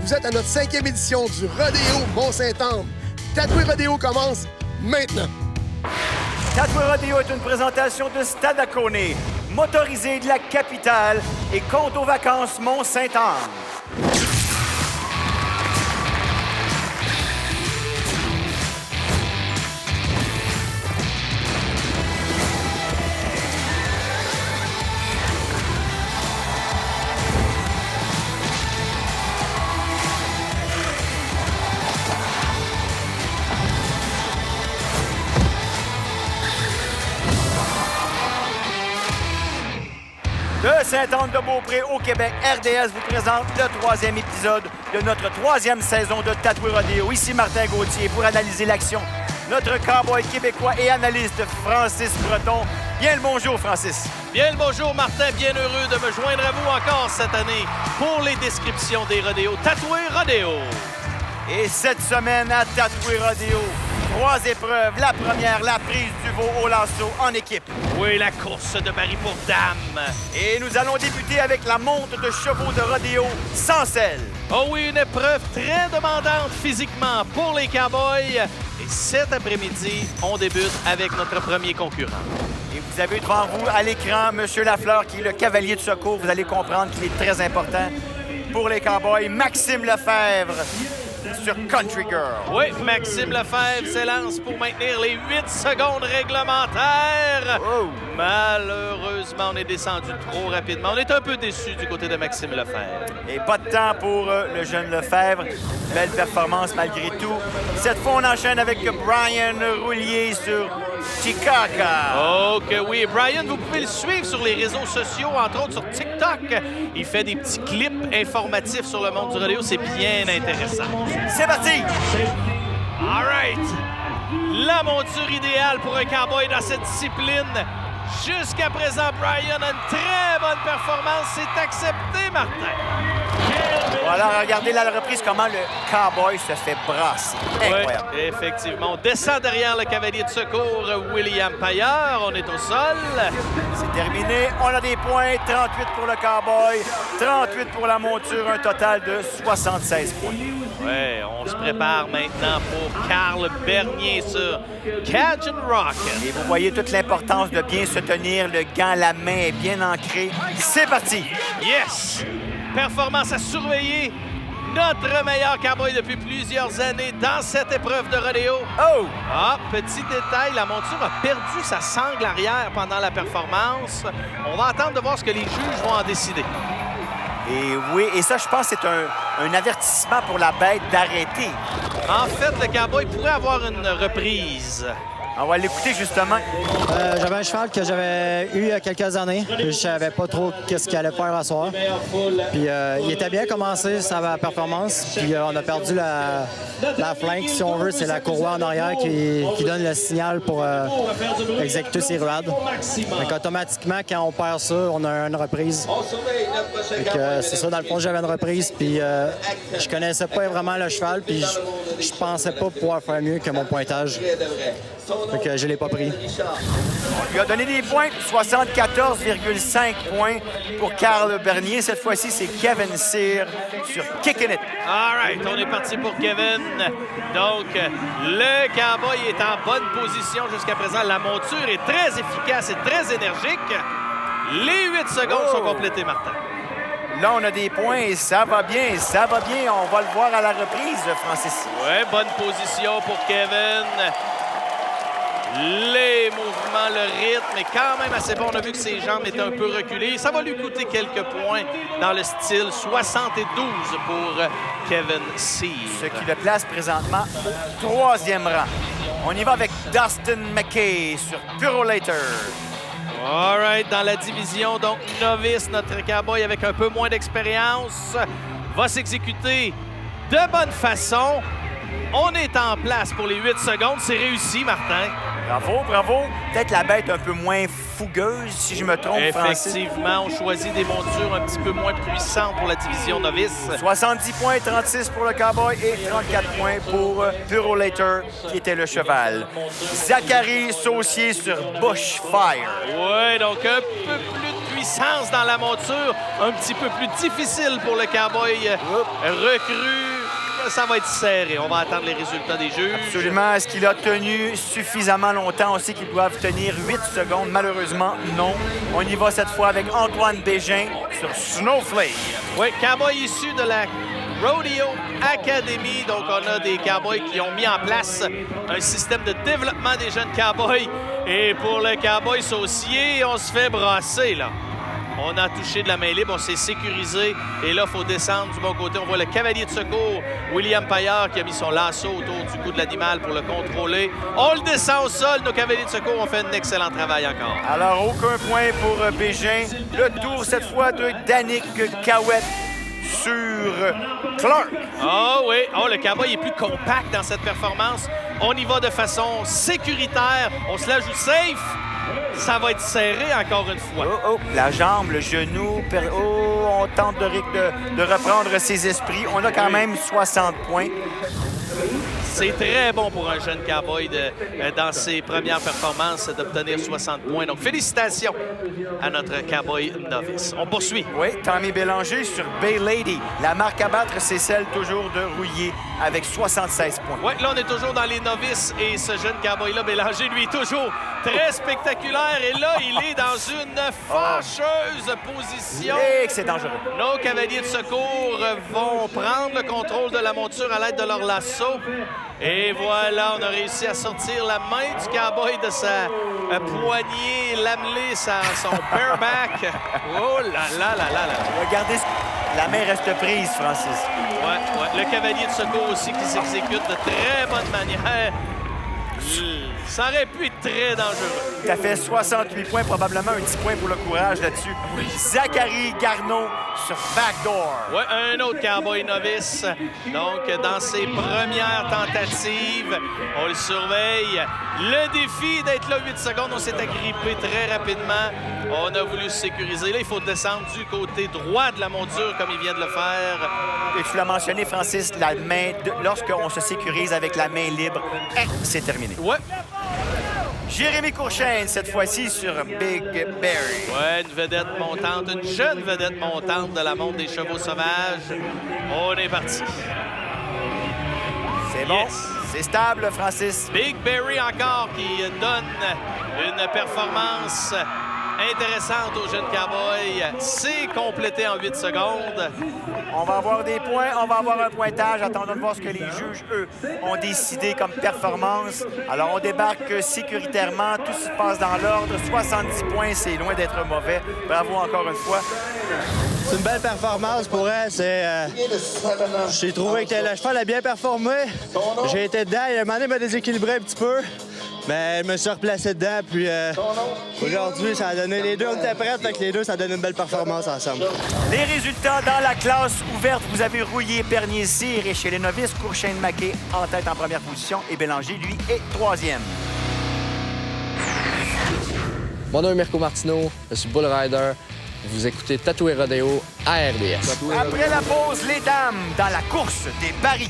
Vous êtes à notre 5e édition du Rodéo Mont-Saint-Anne. Tatoué Rodéo commence maintenant. Tatoué Rodéo est une présentation de Stadacone, motorisé de la capitale et compte aux vacances Mont-Saint-Anne. De Sainte-Anne-de-Beaupré au Québec, RDS vous présente le 3e épisode de notre 3e saison de Tatoué Rodéo. Ici Martin Gauthier pour analyser l'action. Notre cowboy québécois et analyste Francis Breton. Bien le bonjour, Francis. Bien le bonjour, Martin. Bien heureux de me joindre à vous encore cette année pour les descriptions des rodéos. Tatoué Rodéo. Et cette semaine à Tatoué Rodéo, 3 épreuves. La première, la prise du veau au lasso en équipe. Oui, la course de Marie pour dame. Et nous allons débuter avec la monte de chevaux de rodéo sans selle. Oh oui, une épreuve très demandante physiquement pour les cowboys. Et cet après-midi, on débute avec notre premier concurrent. Et vous avez devant vous à l'écran M. Lafleur, qui est le cavalier de secours. Vous allez comprendre qu'il est très important pour les cowboys. Maxime Lefebvre sur Country Girl. Oui, Maxime Lefebvre s'élance pour maintenir les 8 secondes réglementaires. Oh. Malheureusement, on est descendu trop rapidement. On est un peu déçus du côté de Maxime Lefebvre. Et pas de temps pour le jeune Lefebvre. Belle performance malgré tout. Cette fois, on enchaîne avec Brian Roulier sur Chicaca. Oh que oui. Brian, vous pouvez le suivre sur les réseaux sociaux, entre autres sur TikTok. Il fait des petits clips informatifs sur le monde du rodéo. C'est bien intéressant. C'est parti! All right. La monture idéale pour un cowboy dans cette discipline. Jusqu'à présent, Brian a une très bonne performance. C'est accepté, Martin. Voilà, regardez là la reprise, comment le cowboy se fait brasser. Incroyable. Oui, effectivement. On descend derrière le cavalier de secours, William Paillard. On est au sol. C'est terminé. On a des points. 38 pour le cowboy, 38 pour la monture. Un total de 76 points. Oui, on se prépare maintenant pour Carl Bernier sur Cajun Rock. Et vous voyez toute l'importance de bien se tenir. Le gant, la main est bien ancrée. C'est parti! Yes! Performance à surveiller. Notre meilleur cowboy depuis plusieurs années dans cette épreuve de rodéo. Oh! Ah, petit détail, la monture a perdu sa sangle arrière pendant la performance. On va attendre de voir ce que les juges vont en décider. Et oui, et ça, je pense que c'est un avertissement pour la bête d'arrêter. En fait, le cowboy pourrait avoir une reprise. On va l'écouter justement. J'avais un cheval que j'avais eu il y a quelques années. Je savais pas trop qu'est-ce qu'il allait faire à soir. Puis il était bien commencé sa performance. Puis on a perdu la flanque, si on veut. C'est la courroie en arrière qui donne le signal pour exécuter ses ruades. Donc automatiquement, quand on perd ça, on a une reprise. C'est ça, dans le fond, j'avais une reprise. Puis je connaissais pas vraiment le cheval. Puis je pensais pas pouvoir faire mieux que mon pointage. Fait que je l'ai pas pris. On lui a donné des points, 74,5 points pour Carl Bernier. Cette fois-ci, c'est Kevin Cyr sur Kickin' It. All right, on est parti pour Kevin. Donc, le cowboy est en bonne position jusqu'à présent. La monture est très efficace et très énergique. Les 8 secondes sont complétées, Martin. Là, on a des points et ça va bien, ça va bien. On va le voir à la reprise, Francis. Oui, bonne position pour Kevin. Les mouvements, le rythme est quand même assez bon. On a vu que ses jambes étaient un peu reculées. Ça va lui coûter quelques points dans le style 72 pour Kevin Cyr. Ce qui le place présentement au 3e rang. On y va avec Dustin McKay sur Purolator. All right, dans la division, donc novice, notre cowboy avec un peu moins d'expérience va s'exécuter de bonne façon. On est en place pour les 8 secondes. C'est réussi, Martin. Bravo, bravo. Peut-être la bête un peu moins fougueuse, si je me trompe, Francis. Effectivement, on choisit des montures un petit peu moins puissantes pour la division novice. 70 points, 36 pour le cowboy et 34 points pour Purolator, qui était le cheval. Zachary Saucier sur Bushfire. Oui, donc un peu plus de puissance dans la monture. Un petit peu plus difficile pour le cowboy recru. Ça va être serré. On va attendre les résultats des juges. Absolument. Est-ce qu'il a tenu suffisamment longtemps? On sait qu'ils doivent tenir 8 secondes. Malheureusement, non. On y va cette fois avec Antoine Bégin sur Snowflake. Oui, cowboy issu de la Rodeo Academy. Donc, on a des cowboys qui ont mis en place un système de développement des jeunes cowboys. Et pour le cowboy saucier, on se fait brasser, là. On a touché de la main libre, on s'est sécurisé. Et là, il faut descendre du bon côté. On voit le cavalier de secours, William Paillard, qui a mis son lasso autour du cou de l'animal pour le contrôler. On le descend au sol. Nos cavaliers de secours ont fait un excellent travail encore. Alors, aucun point pour Bégin. Le tour, cette fois, de Danick Cahouette sur Clark. Oh oui, le cowboy est plus compact dans cette performance. On y va de façon sécuritaire. On se la joue safe. Ça va être serré encore une fois. La jambe, le genou. On tente de reprendre ses esprits. On a quand même 60 points. C'est très bon pour un jeune cowboy dans ses premières performances d'obtenir 60 points. Donc, félicitations à notre cowboy novice. On poursuit. Oui, Tommy Bélanger sur Bay Lady. La marque à battre, c'est celle toujours de Rouillé avec 76 points. Oui, là, on est toujours dans les novices et ce jeune cowboy-là, Bélanger, lui, est toujours très spectaculaire. Et là, il est dans une fâcheuse position. Et que c'est dangereux. Nos cavaliers de secours vont prendre le contrôle de la monture à l'aide de leur lasso. Et voilà, on a réussi à sortir la main du cowboy de sa poignée, l'amener son bareback. Oh là là là là là. Regardez, la main reste prise, Francis. Ouais. Le cavalier de secours aussi qui s'exécute de très bonne manière. Ça aurait pu être très dangereux. Ça fait 68 points, probablement un 10 points pour le courage là-dessus. Oui. Zachary Garneau sur Backdoor. Oui, un autre cowboy novice. Donc, dans ses premières tentatives, on le surveille. Le défi d'être là 8 secondes, on s'est agrippé très rapidement. On a voulu se sécuriser. Là, il faut descendre du côté droit de la monture comme il vient de le faire. Et tu l'as mentionné, Francis, la main, lorsqu'on se sécurise avec la main libre, c'est terminé. Ouais. Jérémy Courchaine, cette fois-ci sur Big Berry. Ouais, une vedette montante, une jeune vedette montante de la montre des chevaux sauvages. On est parti. C'est bon. Yes. C'est stable, Francis. Big Berry encore qui donne une performance intéressante au jeune cowboy. C'est complété en 8 secondes. On va avoir des points, on va avoir un pointage. Attendons de voir ce que les juges, eux, ont décidé comme performance. Alors, on débarque sécuritairement. Tout se passe dans l'ordre. 70 points, c'est loin d'être mauvais. Bravo encore une fois. C'est une belle performance pour elle. J'ai trouvé que le cheval a bien performé. J'ai été dedans. Il a demandé de me déséquilibrer un petit peu. Mais je me suis replacé dedans, puis aujourd'hui, ça a donné... Les deux, on était prêts, fait que les deux, ça donne une belle performance ensemble. Les résultats dans la classe ouverte, vous avez Rouillé, Bernier, Cyr et chez les novices, Courchaine-Maquet en tête en première position et Bélanger, lui, est troisième. Mon nom est Mirko Martineau, je suis Bull Rider. Vous écoutez Tatoué Rodéo à RDS. Après la pause, les dames dans la course des barils.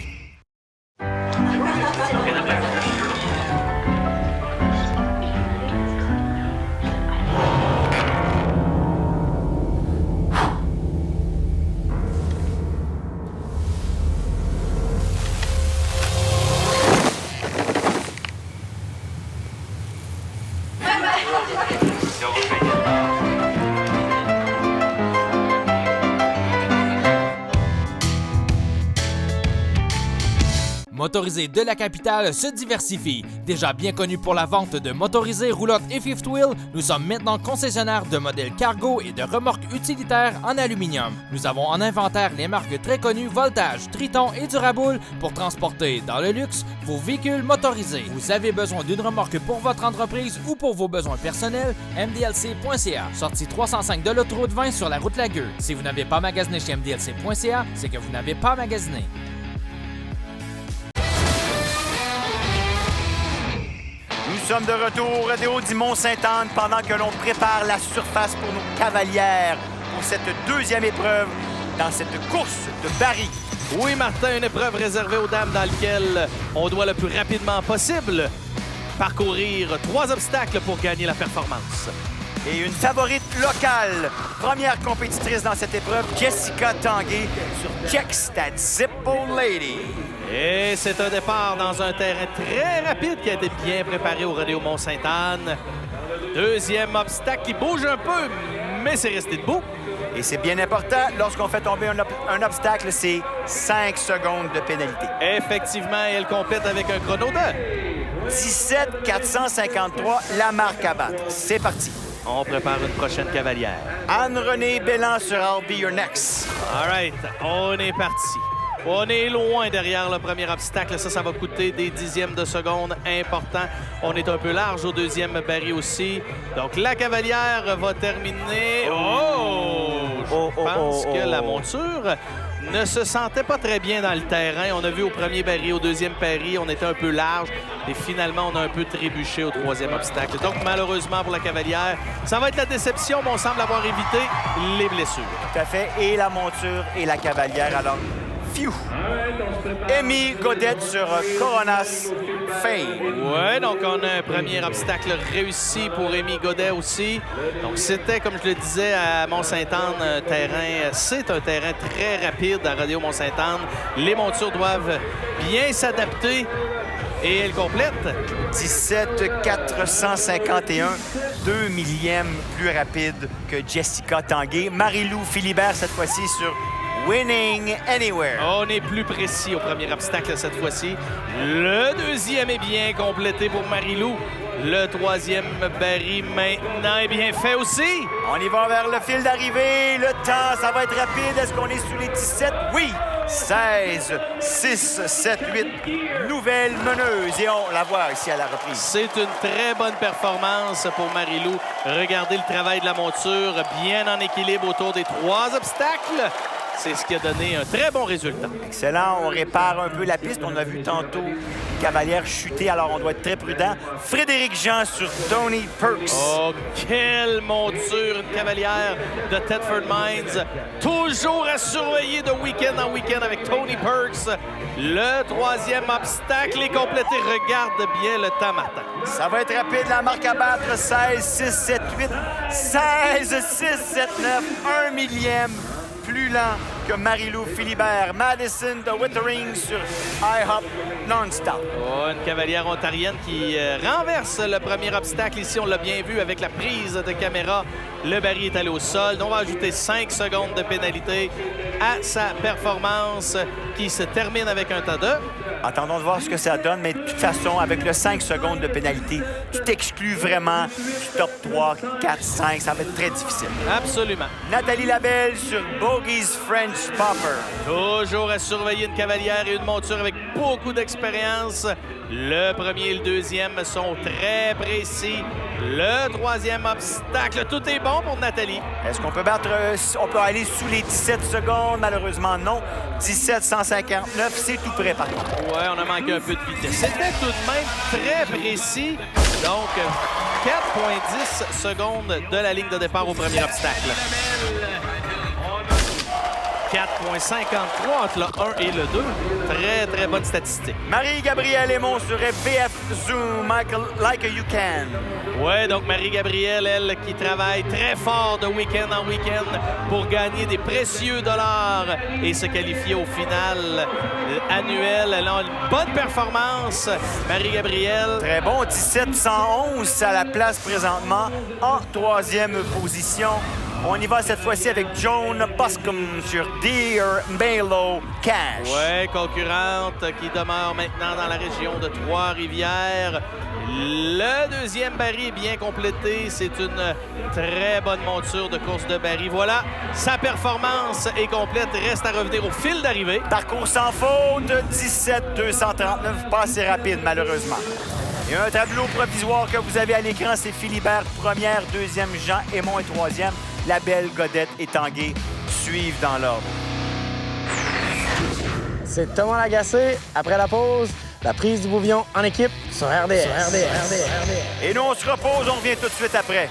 Motorisé de la capitale se diversifie. Déjà bien connu pour la vente de motorisés, roulottes et fifth wheel, nous sommes maintenant concessionnaires de modèles cargo et de remorques utilitaires en aluminium. Nous avons en inventaire les marques très connues Voltage, Triton et Durabull pour transporter dans le luxe vos véhicules motorisés. Vous avez besoin d'une remorque pour votre entreprise ou pour vos besoins personnels? MDLC.ca. Sortie 305 de l'autoroute 20 sur la route Lagueux. Si vous n'avez pas magasiné chez MDLC.ca, c'est que vous n'avez pas magasiné. Nous sommes de retour au Rodéo du Mont-Sainte-Anne pendant que l'on prépare la surface pour nos cavalières pour cette deuxième épreuve dans cette course de barils. Oui, Martin, une épreuve réservée aux dames dans laquelle on doit le plus rapidement possible parcourir 3 obstacles pour gagner la performance. Et une favorite locale, première compétitrice dans cette épreuve, Jessica Tanguay sur Jex That Zippo Lady. Et c'est un départ dans un terrain très rapide qui a été bien préparé au Rodéo Mont-Sainte-Anne. Deuxième obstacle qui bouge un peu, mais c'est resté debout. Et c'est bien important, lorsqu'on fait tomber un obstacle, c'est 5 secondes de pénalité. Effectivement, elle complète avec un chrono de 17 453, la marque à battre. C'est parti. On prépare une prochaine cavalière. Anne-Renée Bellan sur I'll Be Your Next. All right, on est parti. On est loin derrière le premier obstacle. Ça va coûter des dixièmes de seconde importants. On est un peu large au deuxième baril aussi. Donc, la cavalière va terminer. Je pense que la monture ne se sentait pas très bien dans le terrain. On a vu au premier baril, au deuxième baril, on était un peu large. Et finalement, on a un peu trébuché au troisième obstacle. Donc, malheureusement pour la cavalière, ça va être la déception, mais on semble avoir évité les blessures. Tout à fait. Et la monture et la cavalière. Alors, phew! Amy Godette sur Coronas Fame. Oui, donc on a un premier obstacle réussi pour Amy Godet aussi. Donc c'était, comme je le disais, à Mont-Sainte-Anne, un terrain, c'est un terrain très rapide à Rodéo Mont-Sainte-Anne. Les montures doivent bien s'adapter et elle complète 17 451, 2 millièmes plus rapide que Jessica Tanguay. Marie-Lou Philibert, cette fois-ci, sur Winning Anywhere. On est plus précis au premier obstacle cette fois-ci. Le deuxième est bien complété pour Marie-Lou. Le troisième baril maintenant est bien fait aussi. On y va vers le fil d'arrivée. Le temps, ça va être rapide. Est-ce qu'on est sous les 17? Oui! 16, 6, 7, 8. Nouvelle meneuse. Et on la voit ici à la reprise. C'est une très bonne performance pour Marie-Lou. Regardez le travail de la monture, bien en équilibre autour des 3 obstacles. C'est ce qui a donné un très bon résultat. Excellent. On répare un peu la piste. On a vu tantôt cavalière chuter, alors on doit être très prudent. Frédéric Jean sur Tony Perks. Oh, quelle monture! Une cavalière de Thetford Mines. Toujours à surveiller de week-end en week-end avec Tony Perks. Le troisième obstacle est complété. Regarde bien le temps, Martin. Ça va être rapide. La marque à battre, 16, 6, 7, 8. 16, 6, 7, 9. 1 millième. Plus lent que Marie-Lou Philibert. Madison de Wittering sur IHOP Non-Stop. Oh, une cavalière ontarienne qui renverse le premier obstacle. Ici, on l'a bien vu avec la prise de caméra. Le baril est allé au sol. On va ajouter 5 secondes de pénalité à sa performance qui se termine avec un temps de... Attendons de voir ce que ça donne, mais de toute façon, avec le 5 secondes de pénalité, tu t'exclus vraiment du top 3, 4, 5. Ça va être très difficile. Absolument. Nathalie Labelle sur Bogey's French Popper. Toujours à surveiller une cavalière et une monture avec beaucoup d'expérience. Le premier et le deuxième sont très précis. Le troisième obstacle, tout est bon pour Nathalie. Est-ce qu'on peut battre, on peut aller sous les 17 secondes? Malheureusement, non. 17 159, c'est tout près par contre. Ouais, on a manqué un peu de vitesse. C'était tout de même très précis. Donc, 4,10 secondes de la ligne de départ au premier obstacle. 4,53 entre le 1 et le 2. Très, très bonne statistique. Marie-Gabrielle Aymon sur FBF Zoom, Michael Like You Can. Ouais, donc Marie-Gabrielle, elle, qui travaille très fort de week-end en week-end pour gagner des précieux dollars et se qualifier au final annuel. Elle a une bonne performance, Marie-Gabrielle. Très bon, 17 111 à la place présentement en 3e position. On y va cette fois-ci avec Joan Boscombe sur Deer Melo Cash. Ouais, concurrente qui demeure maintenant dans la région de Trois-Rivières. Le deuxième baril est bien complété. C'est une très bonne monture de course de baril. Voilà, sa performance est complète. Reste à revenir au fil d'arrivée. Parcours sans faute, 17 239, pas assez rapide malheureusement. Et un tableau provisoire que vous avez à l'écran, c'est Philibert, première, deuxième, Jean Aymon et troisième. Labelle, Godette et Tanguay suivent dans l'ordre. C'est Thomas Lagacé. Après la pause, la prise du bouillon en équipe sur RDS. Et nous, on se repose, on revient tout de suite après.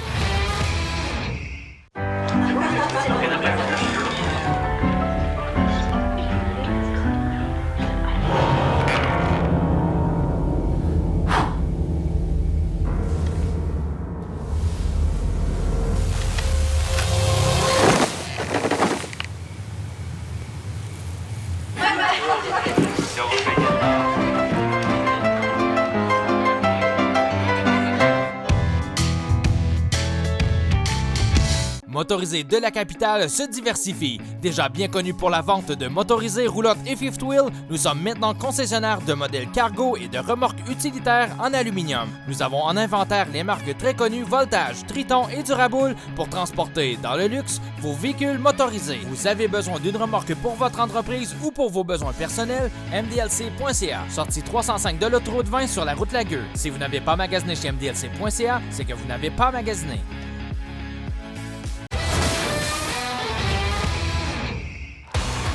Motorisé de la capitale se diversifie. Déjà bien connu pour la vente de motorisés, roulottes et fifth wheel, nous sommes maintenant concessionnaires de modèles cargo et de remorques utilitaires en aluminium. Nous avons en inventaire les marques très connues Voltage, Triton et Duraboul pour transporter dans le luxe vos véhicules motorisés. Vous avez besoin d'une remorque pour votre entreprise ou pour vos besoins personnels? MDLC.ca. Sortie 305 de l'autoroute 20 sur la route Lagueux. Si vous n'avez pas magasiné chez MDLC.ca, c'est que vous n'avez pas magasiné.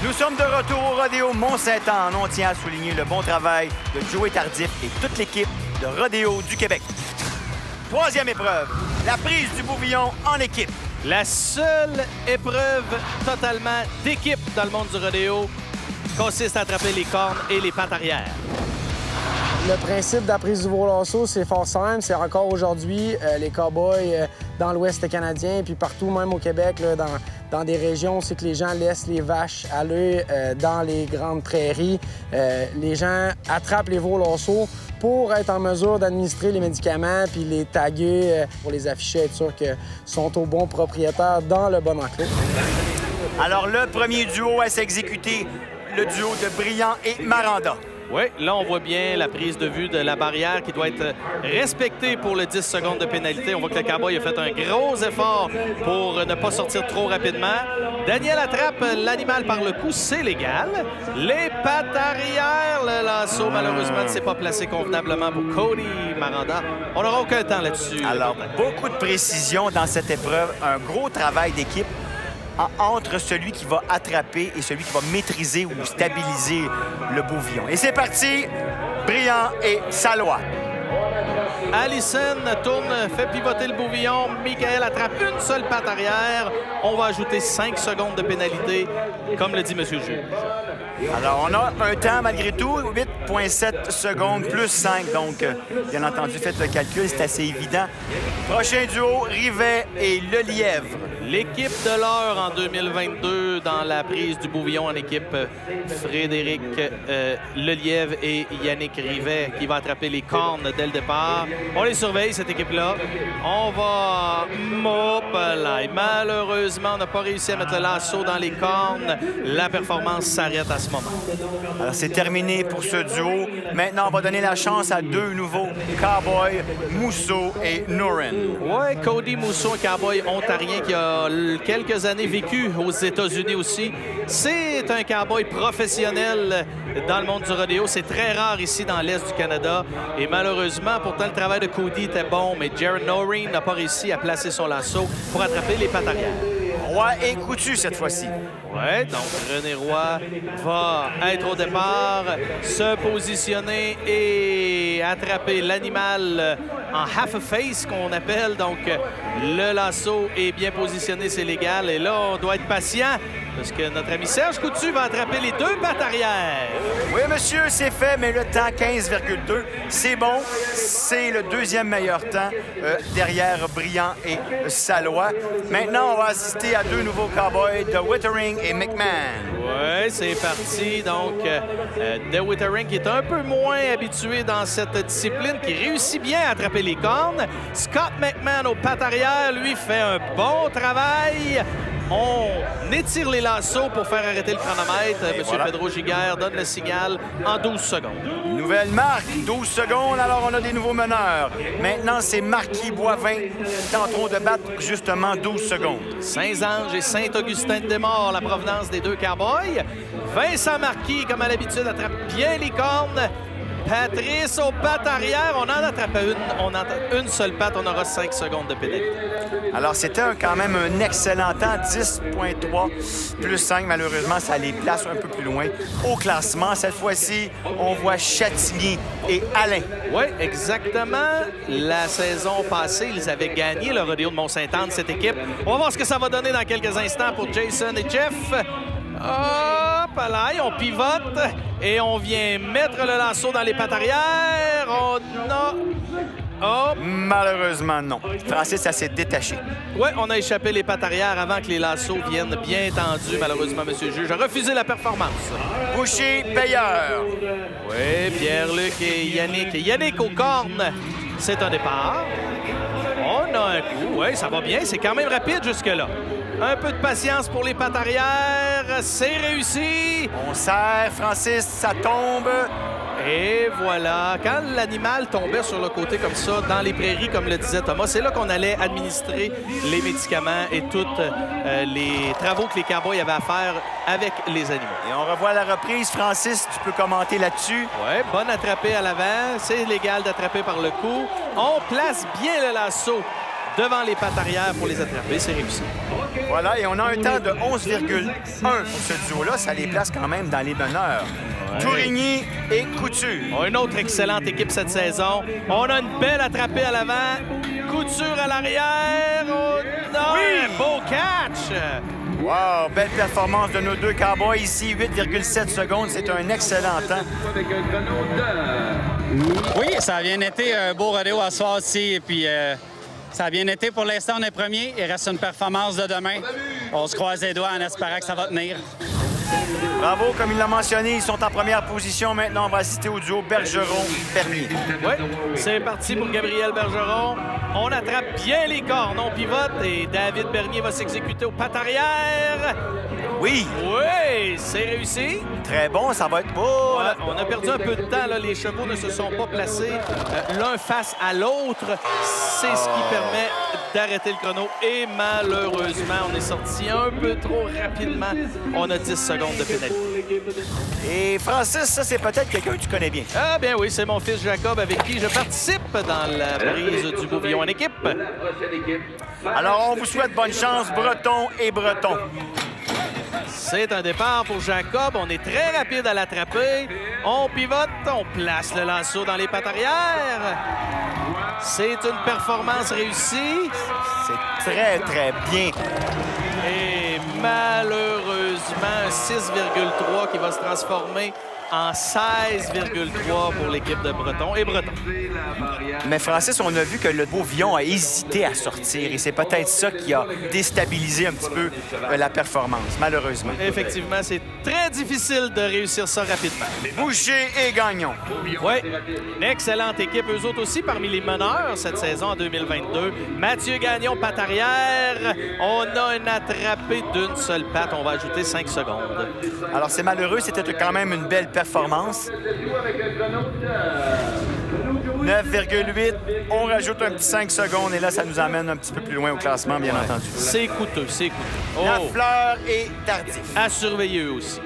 Nous sommes de retour au Rodéo Mont-Saint-Anne. On tient à souligner le bon travail de Joey Tardif et toute l'équipe de Rodéo du Québec. Troisième épreuve, la prise du bourvillon en équipe. La seule épreuve totalement d'équipe dans le monde du rodéo consiste à attraper les cornes et les pattes arrière. Le principe de la prise du gros lasso, c'est fort simple. C'est encore aujourd'hui les cow-boys dans l'Ouest canadien et puis partout, même au Québec, là, dans des régions, c'est que les gens laissent les vaches aller dans les grandes prairies. Les gens attrapent les veaux lassos pour être en mesure d'administrer les médicaments puis les taguer pour les afficher, être sûr qu'ils sont au bon propriétaire dans le bon enclos. Alors, le premier duo à s'exécuter, le duo de Brillant et Maranda. Oui, là, on voit bien la prise de vue de la barrière qui doit être respectée pour le 10 secondes de pénalité. On voit que le cowboy a fait un gros effort pour ne pas sortir trop rapidement. Daniel attrape l'animal par le cou, c'est légal. Les pattes arrière, le lasso, malheureusement, ne s'est pas placé convenablement pour Cody Maranda. On n'aura aucun temps là-dessus. Alors, beaucoup de précision dans cette épreuve. Un gros travail d'équipe entre celui qui va attraper et celui qui va maîtriser ou stabiliser le bourvillon. Et c'est parti, Brillant et Salois. Allison tourne, fait pivoter le bourvillon. Michael attrape une seule patte arrière. On va ajouter 5 secondes de pénalité, comme le dit M. le juge. Alors, on a un temps, malgré tout, 8,7 secondes plus 5. Donc, bien entendu, faites le calcul, c'est assez évident. Prochain duo, Rivet et Lelièvre. L'équipe de l'heure en 2022 dans la prise du bourvillon en équipe, Frédéric Lelièvre et Yannick Rivet qui va attraper les cornes dès le départ. On les surveille, cette équipe-là. On va... Malheureusement, on n'a pas réussi à mettre le lasso dans les cornes. La performance s'arrête à ce moment. Alors, c'est terminé pour ce duo. Maintenant, on va donner la chance à deux nouveaux cowboys, Mousseau et Noren. Oui, Cody Mousseau, un cowboy ontarien qui a quelques années vécu aux États-Unis aussi. C'est un cowboy professionnel dans le monde du rodéo. C'est très rare ici dans l'Est du Canada. Et malheureusement, pourtant, le travail de Cody était bon, mais Jared Noreen n'a pas réussi à placer son lasso pour attraper les pattes arrière. Roy est coutu cette fois-ci. Oui, donc René Roy va être au départ, se positionner et attraper l'animal en half-face qu'on appelle. Donc, le lasso est bien positionné, c'est légal. Et là, on doit être patient parce que notre ami Serge Coutu va attraper les deux pattes arrière. Oui, monsieur, c'est fait, mais le temps 15,2, c'est bon. C'est le deuxième meilleur temps derrière Brillant et Salois. Maintenant, on va assister à deux nouveaux cowboys de Wittering et McMahon. Oui, c'est parti. Donc, de Wittering qui est un peu moins habitué dans cette discipline, qui réussit bien à attraper les cornes. Scott McMahon aux pattes arrière, lui, fait un bon travail. On étire les lassos pour faire arrêter le chronomètre. M. Voilà. Pedro Giguère donne le signal en 12 secondes. Nouvelle marque, 12 secondes, alors on a des nouveaux meneurs. Maintenant, c'est Marquis Boivin qui tenteront de battre justement 12 secondes. Saint-Ange et Saint-Augustin-de-Desmaures, la provenance des deux cowboys. Vincent Marquis, comme à l'habitude, attrape bien les cornes. Patrice aux pattes arrière, on en attrape une seule patte, on aura 5 secondes de pénalité. Alors, c'était quand même un excellent temps, 10,3 plus 5. Malheureusement, ça les place un peu plus loin au classement. Cette fois-ci, on voit Chatigny et Alain. Oui, exactement. La saison passée, ils avaient gagné le rodéo de Mont-Saint-Anne, cette équipe. On va voir ce que ça va donner dans quelques instants pour Jason et Jeff. Hop là, on pivote et on vient mettre le lasso dans les pattes arrière. On a Oh! Malheureusement, non. Francis, ça s'est détaché. Oui, on a échappé les pattes arrière avant que les lassos viennent bien tendus, malheureusement, monsieur le juge. A refusé la performance. Boucher, Payeur. Oui, Pierre-Luc et Yannick. Yannick aux cornes, c'est un départ. On a un coup. Oui, ça va bien. C'est quand même rapide jusque-là. Un peu de patience pour les pattes arrière. C'est réussi. On serre, Francis, ça tombe. Et voilà, quand l'animal tombait sur le côté comme ça, dans les prairies, comme le disait Thomas, c'est là qu'on allait administrer les médicaments et tous les travaux que les cowboys avaient à faire avec les animaux. Et on revoit la reprise. Francis, tu peux commenter là-dessus. Oui, bonne attrapée à l'avant. C'est légal d'attraper par le cou. On place bien le lasso devant les pattes arrière pour les attraper. C'est réussi. Voilà, et on a un temps de 11,1 pour ce duo-là. Ça les place quand même dans les meneurs. Ouais. Tourigny et Couture. Une autre excellente équipe cette saison. On a une belle attrapée à l'avant. Couture à l'arrière. On a un beau catch. Wow, belle performance de nos deux cowboys ici. 8,7 secondes. C'est un excellent temps. Oui, ça a bien été un beau rodéo à soir aussi. Et puis, ça a bien été. Pour l'instant, on est premier. Il reste une performance de demain. On se croise les doigts en espérant que ça va tenir. Bravo, comme il l'a mentionné, ils sont en première position. Maintenant, on va assister au duo Bergeron-Bernier. Oui, c'est parti pour Gabriel Bergeron. On attrape bien les cornes, on pivote et David Bernier va s'exécuter aux pattes arrière. Oui! Oui, c'est réussi. Très bon, ça va être beau. Ouais, on a perdu un peu de temps, là. Les chevaux ne se sont pas placés l'un face à l'autre. C'est ce qui permet d'arrêter le chrono. Et malheureusement, on est sorti un peu trop rapidement. On a 10 secondes de pénalité. Et Francis, ça, c'est peut-être quelqu'un que tu connais bien. Ah bien oui, c'est mon fils Jacob avec qui je participe dans la brise du Beauvillon en équipe. Alors, on vous souhaite bonne chance, Breton et Breton. C'est un départ pour Jacob. On est très rapide à l'attraper. On pivote, on place le lasso dans les pattes arrière. C'est une performance réussie. C'est très, très bien. Et malheureusement, 6,3 qui va se transformer en 16,3 pour l'équipe de Breton et Breton. Mais Francis, on a vu que le Beauvillon a hésité à sortir et c'est peut-être ça qui a déstabilisé un petit peu la performance, malheureusement. Effectivement, c'est très difficile de réussir ça rapidement. Boucher et Gagnon. Oui, une excellente équipe. Eux autres aussi parmi les meneurs cette saison en 2022. Mathieu Gagnon, patte arrière. On a une attrapée d'une seule patte. On va ajouter 5 secondes. Alors, c'est malheureux. C'était quand même une belle performance. 9,8. On rajoute un petit 5 secondes et là, ça nous amène un petit peu plus loin au classement, bien entendu. C'est coûteux, c'est coûteux. Oh. Lafleur et Tardif. À surveiller eux aussi.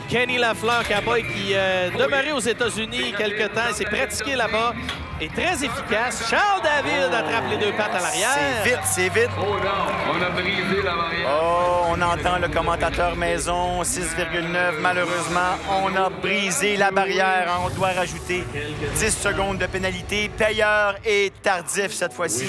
Kenny Lafleur, cowboy qui demeurait aux États-Unis quelque temps, s'est pratiqué là-bas, est très efficace. Charles David attrape les deux pattes à l'arrière. C'est vite, c'est vite. Oh non, on a brisé la barrière. Oh, on entend le commentateur maison, 6,9. Malheureusement, on a brisé la barrière. On doit rajouter 10 secondes de pénalité. Payeur et Tardif cette fois-ci.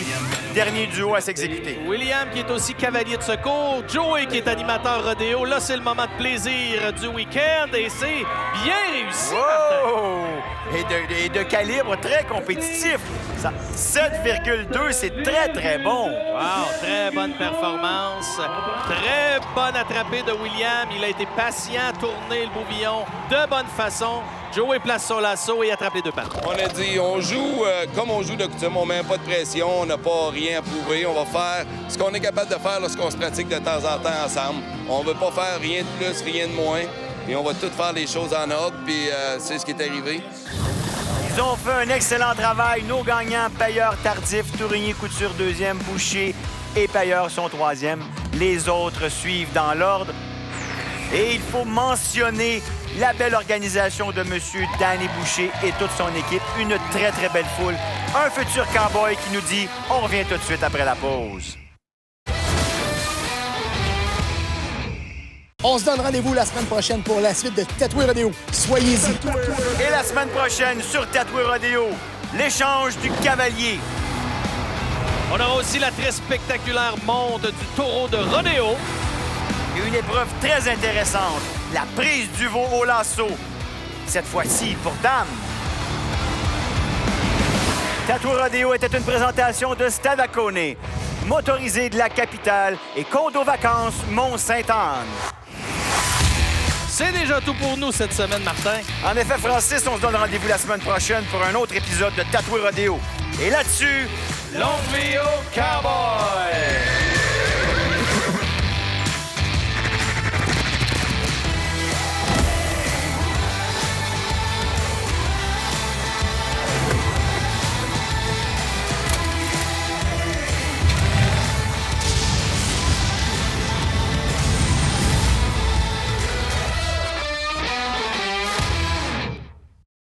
Dernier duo à s'exécuter. William qui est aussi cavalier de secours. Joey qui est animateur rodéo. Là, c'est le moment de plaisir du week-end et c'est bien réussi. Oh! Et de calibre très compétitif. 7,2, c'est très, très bon. Wow, très bonne performance. Très bonne attrapée de William. Il a été patient, tourné le Beauvillon de bonne façon. Joey place son lasso et attrape les deux pattes. On a dit, on joue comme on joue de coutume. On met pas de pression, on n'a pas rien à prouver. On va faire ce qu'on est capable de faire lorsqu'on se pratique de temps en temps ensemble. On veut pas faire rien de plus, rien de moins. Et on va tout faire les choses en ordre, puis c'est ce qui est arrivé. Ils ont fait un excellent travail. Nos gagnants, Payeur, Tardif, Tourigny, Couture, deuxième, Boucher et Payeur sont troisième. Les autres suivent dans l'ordre. Et il faut mentionner la belle organisation de M. Danny Boucher et toute son équipe. Une très, très belle foule. Un futur cowboy qui nous dit « On revient tout de suite après la pause ». On se donne rendez-vous la semaine prochaine pour la suite de Tatoué Rodéo. Soyez-y. Et la semaine prochaine, sur Tatoué Rodéo, l'échange du cavalier. On aura aussi la très spectaculaire monte du taureau de rodéo. Et une épreuve très intéressante, la prise du veau au lasso. Cette fois-ci pour dames. Tatoué Rodeo était une présentation de Stade Akone, motorisé de la capitale et condo vacances Mont-Sainte-Anne. C'est déjà tout pour nous cette semaine, Martin. En effet, Francis, on se donne rendez-vous la semaine prochaine pour un autre épisode de Tatoué Rodeo. Et là-dessus, longue vie au Cowboys!